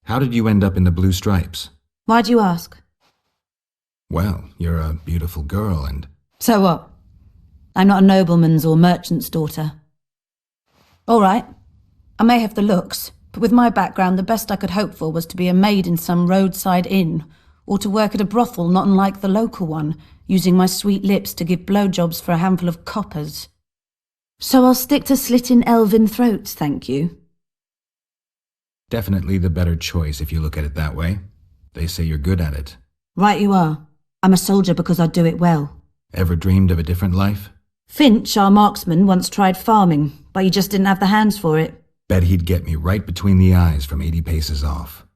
How did you end up in the Blue Stripes? Why'd you ask? Well, you're a beautiful girl and... So what? I'm not a nobleman's or merchant's daughter. All right, I may have the looks, but with my background the best I could hope for was to be a maid in some roadside inn, or to work at a brothel not unlike the local one, using my sweet lips to give blowjobs for a handful of coppers. So I'll stick to slitting elven throats, thank you. Definitely the better choice if you look at it that way. They say you're good at it. Right you are. I'm a soldier because I do it well. Ever dreamed of a different life? Finch, our marksman, once tried farming, but he just didn't have the hands for it. Bet he'd get me right between the eyes from 80 paces off.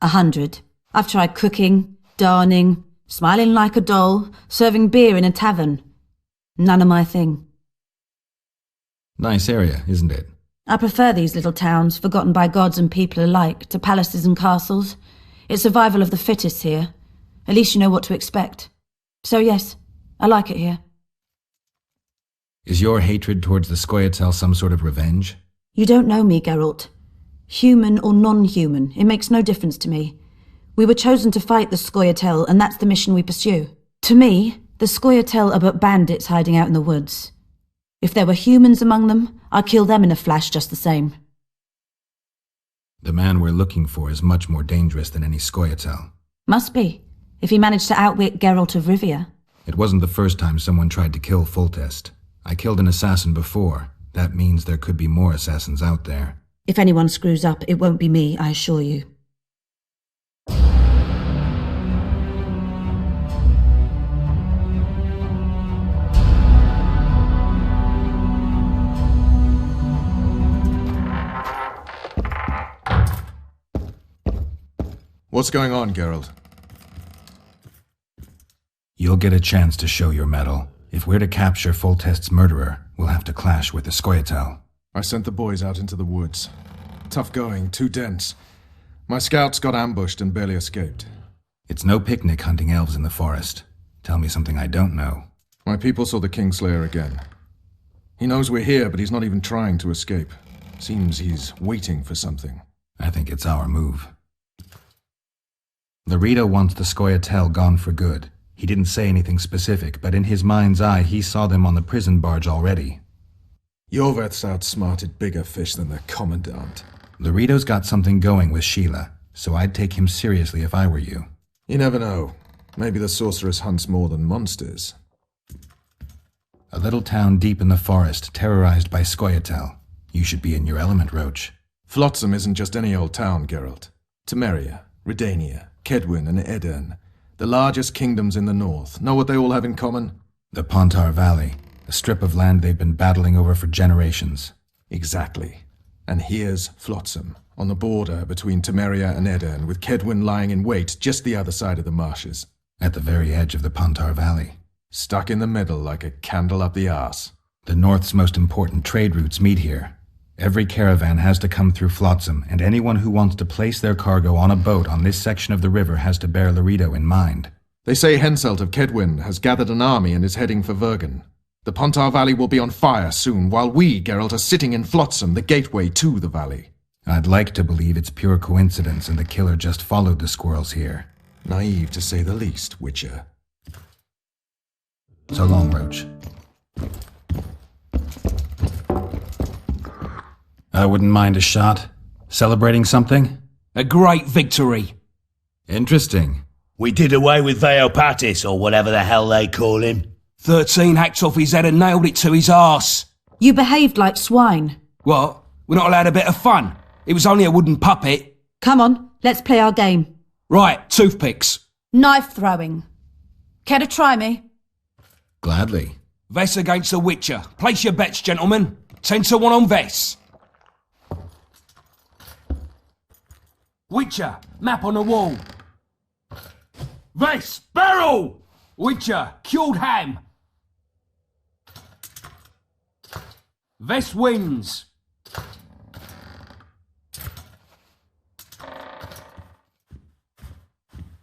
100. I've tried cooking, darning, smiling like a doll, serving beer in a tavern. None of my thing. Nice area, isn't it? I prefer these little towns, forgotten by gods and people alike, to palaces and castles. It's survival of the fittest here. At least you know what to expect. So yes, I like it here. Is your hatred towards the scoia'tael some sort of revenge? You don't know me, Geralt. Human or non-human, it makes no difference to me. We were chosen to fight the scoia'tael, and that's the mission we pursue. To me, the scoia'tael are but bandits hiding out in the woods. If there were humans among them, I'd kill them in a flash just the same. The man we're looking for is much more dangerous than any scoia'tael. Must be, if he managed to outwit Geralt of Rivia. It wasn't the first time someone tried to kill Foltest. I killed an assassin before. That means there could be more assassins out there. If anyone screws up, it won't be me, I assure you. What's going on, Geralt? You'll get a chance to show your mettle. If we're to capture Foltest's murderer, we'll have to clash with the scoia'tael. I sent the boys out into the woods. Tough going, too dense. My scouts got ambushed and barely escaped. It's no picnic hunting elves in the forest. Tell me something I don't know. My people saw the Kinslayer again. He knows we're here, but he's not even trying to escape. Seems he's waiting for something. I think it's our move. Larito wants the scoia'tael gone for good. He didn't say anything specific, but in his mind's eye he saw them on the prison barge already. Iorveth's outsmarted bigger fish than the Commandant. Larito's got something going with Sheila, so I'd take him seriously if I were you. You never know. Maybe the sorceress hunts more than monsters. A little town deep in the forest, terrorized by scoia'tael. You should be in your element, Roche. Flotsam isn't just any old town, Geralt. Temeria, Redania, Kedwin, and Edern. The largest kingdoms in the north. Know what they all have in common? The Pontar Valley, a strip of land they've been battling over for generations. Exactly. And here's Flotsam, on the border between Temeria and Edern, with Kedwin lying in wait just the other side of the marshes. At the very edge of the Pontar Valley. Stuck in the middle like a candle up the arse. The north's most important trade routes meet here. Every caravan has to come through Flotsam, and anyone who wants to place their cargo on a boat on this section of the river has to bear Larito in mind. They say Henselt of Kedwin has gathered an army and is heading for Vergen. The Pontar Valley will be on fire soon, while we, Geralt, are sitting in Flotsam, the gateway to the valley. I'd like to believe it's pure coincidence and the killer just followed the squirrels here. Naive to say the least, Witcher. So long, Roche. I wouldn't mind a shot. Celebrating something? A great victory. Interesting. We did away with Veopatis, or whatever the hell they call him. 13 hacked off his head and nailed it to his arse. You behaved like swine. What? We're not allowed a bit of fun? It was only a wooden puppet. Come on, let's play our game. Right, toothpicks. Knife throwing. Care to try me? Gladly. Vess against the Witcher. Place your bets, gentlemen. 10-1 on Vess. Witcher, map on the wall. Vess, barrel! Witcher, cured ham. Vess wins.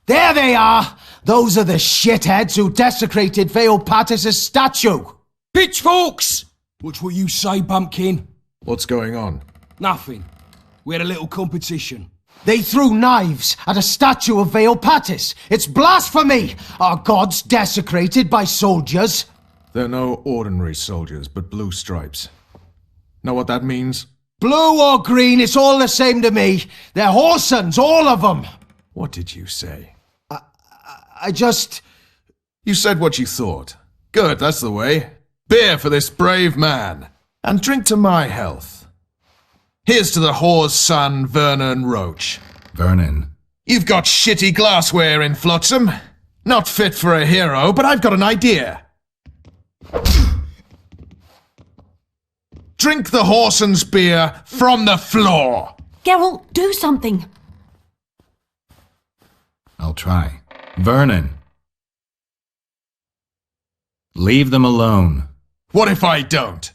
There they are! Those are the shitheads who desecrated Veopatis' statue! Pitchforks! Watch what you say, bumpkin. What's going on? Nothing. We had a little competition. They threw knives at a statue of Veopatis. It's blasphemy! Our gods desecrated by soldiers. They're no ordinary soldiers, but blue stripes. Know what that means? Blue or green, it's all the same to me. They're whoresons, all of them. What did you say? I just... You said what you thought. Good, that's the way. Beer for this brave man. And drink to my health. Here's to the whore's son, Vernon Roche. Vernon. You've got shitty glassware in Flotsam. Not fit for a hero, but I've got an idea. Drink the whoreson's beer from the floor. Geralt, do something. I'll try. Vernon. Leave them alone. What if I don't?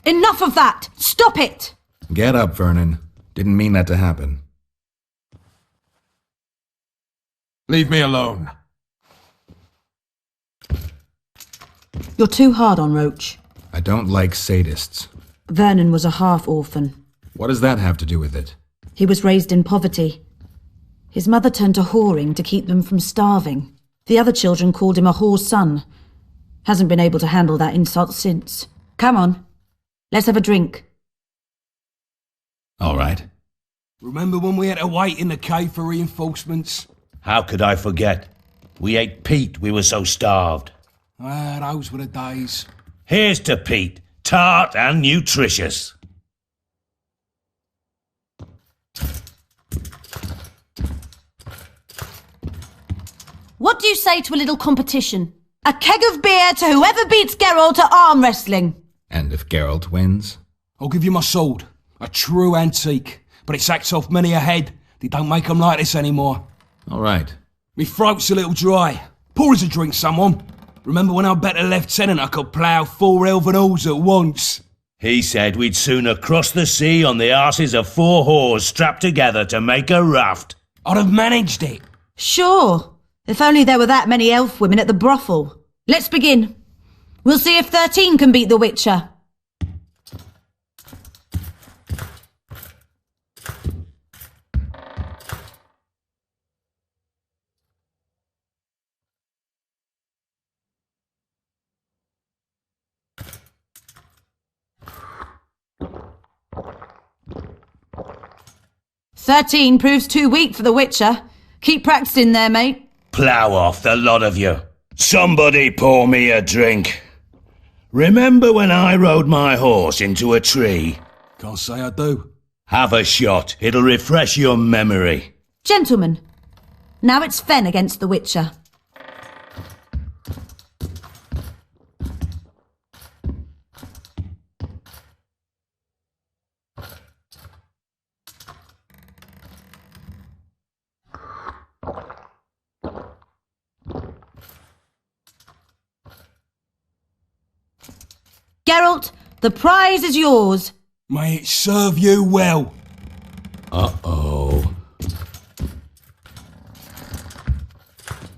Enough of that! Stop it! Get up, Vernon. Didn't mean that to happen. Leave me alone. You're too hard on Roche. I don't like sadists. Vernon was a half-orphan. What does that have to do with it? He was raised in poverty. His mother turned to whoring to keep them from starving. The other children called him a whore's son. Hasn't been able to handle that insult since. Come on. Let's have a drink. All right. Remember when we had to wait in the cave for reinforcements? How could I forget? We ate peat, we were so starved. Ah, those were the days. Here's to peat, tart and nutritious. What do you say to a little competition? A keg of beer to whoever beats Geralt at arm wrestling. And if Geralt wins? I'll give you my sword. A true antique. But it sacks off many a head. They don't make 'em like this anymore. All right. Me throat's a little dry. Pour us a drink, someone. Remember when I bet a lieutenant I could plough 4 elven halls at once? He said we'd sooner cross the sea on the arses of 4 whores strapped together to make a raft. I'd have managed it. Sure. If only there were that many elf women at the brothel. Let's begin. We'll see if 13 can beat the Witcher. "13 proves too weak for the Witcher. Keep practicing there, mate." Plough off, the lot of you. Somebody pour me a drink. Remember when I rode my horse into a tree? Can't say I do. Have a shot. It'll refresh your memory. Gentlemen, now it's Fen against the Witcher. Geralt, the prize is yours. May it serve you well. Uh-oh.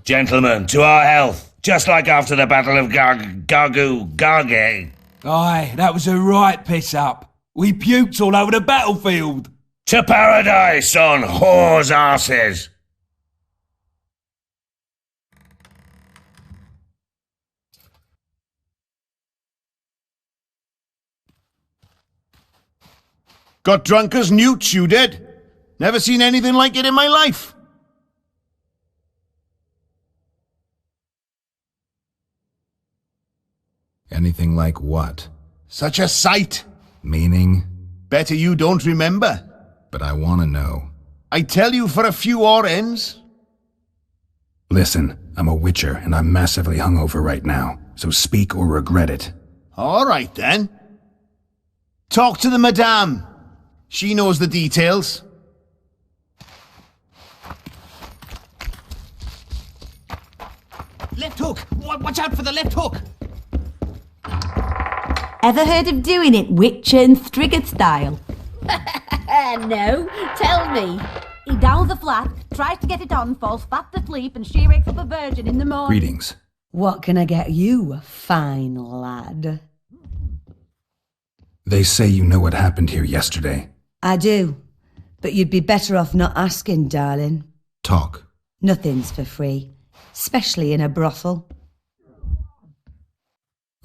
Gentlemen, to our health. Just like after the Battle of Garge. Aye, that was a right piss-up. We puked all over the battlefield. To paradise on whores' arses. Got drunk as newts, you did. Never seen anything like it in my life. Anything like what? Such a sight. Meaning? Better you don't remember. But I want to know. I tell you for a few odd ends. Listen, I'm a Witcher, and I'm massively hungover right now, so speak or regret it. All right, then. Talk to the Madame. She knows the details. Left hook! Watch out for the left hook! Ever heard of doing it Witcher and Striggett style? No, tell me. He downs the flat, tries to get it on, falls fast asleep, and she wakes up a virgin in the morning. Greetings. What can I get you, fine lad? They say you know what happened here yesterday. I do, but you'd be better off not asking, darling. Talk. Nothing's for free, especially in a brothel.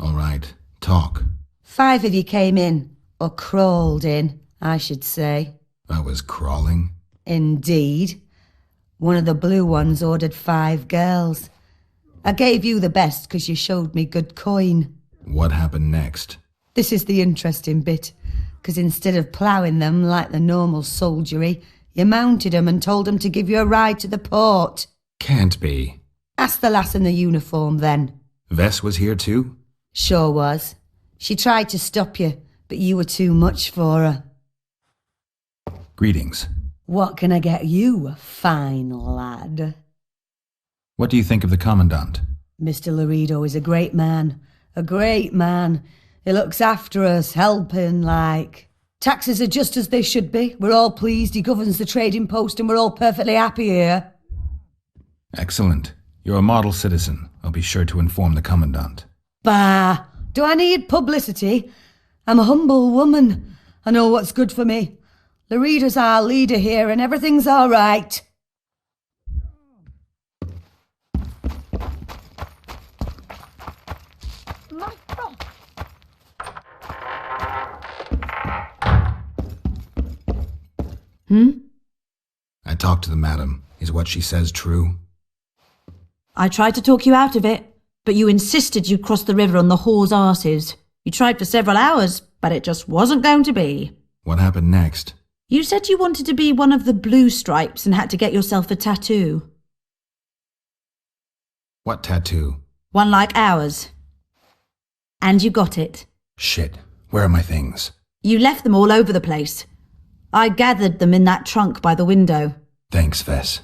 All right, talk. 5 of you came in, or crawled in, I should say. I was crawling. Indeed. One of the blue ones ordered 5 girls. I gave you the best because you showed me good coin. What happened next? This is the interesting bit, because instead of ploughing them like the normal soldiery, you mounted them and told them to give you a ride to the port. Can't be. Ask the lass in the uniform then. Vess was here too? Sure was. She tried to stop you, but you were too much for her. Greetings. What can I get you, fine lad? What do you think of the Commandant? Mr. Laredo is a great man. A great man. He looks after us, helping, like. Taxes are just as they should be. We're all pleased he governs the trading post and we're all perfectly happy here. Excellent. You're a model citizen. I'll be sure to inform the Commandant. Bah! Do I need publicity? I'm a humble woman. I know what's good for me. Laredo's our leader here and everything's all right. I talked to the madam. Is what she says true? I tried to talk you out of it, but you insisted you cross the river on the whore's arses. You tried for several hours, but it just wasn't going to be. What happened next? You said you wanted to be one of the blue stripes and had to get yourself a tattoo. What tattoo? One like ours. And you got it. Shit. Where are my things? You left them all over the place. I gathered them in that trunk by the window. Thanks, Vess.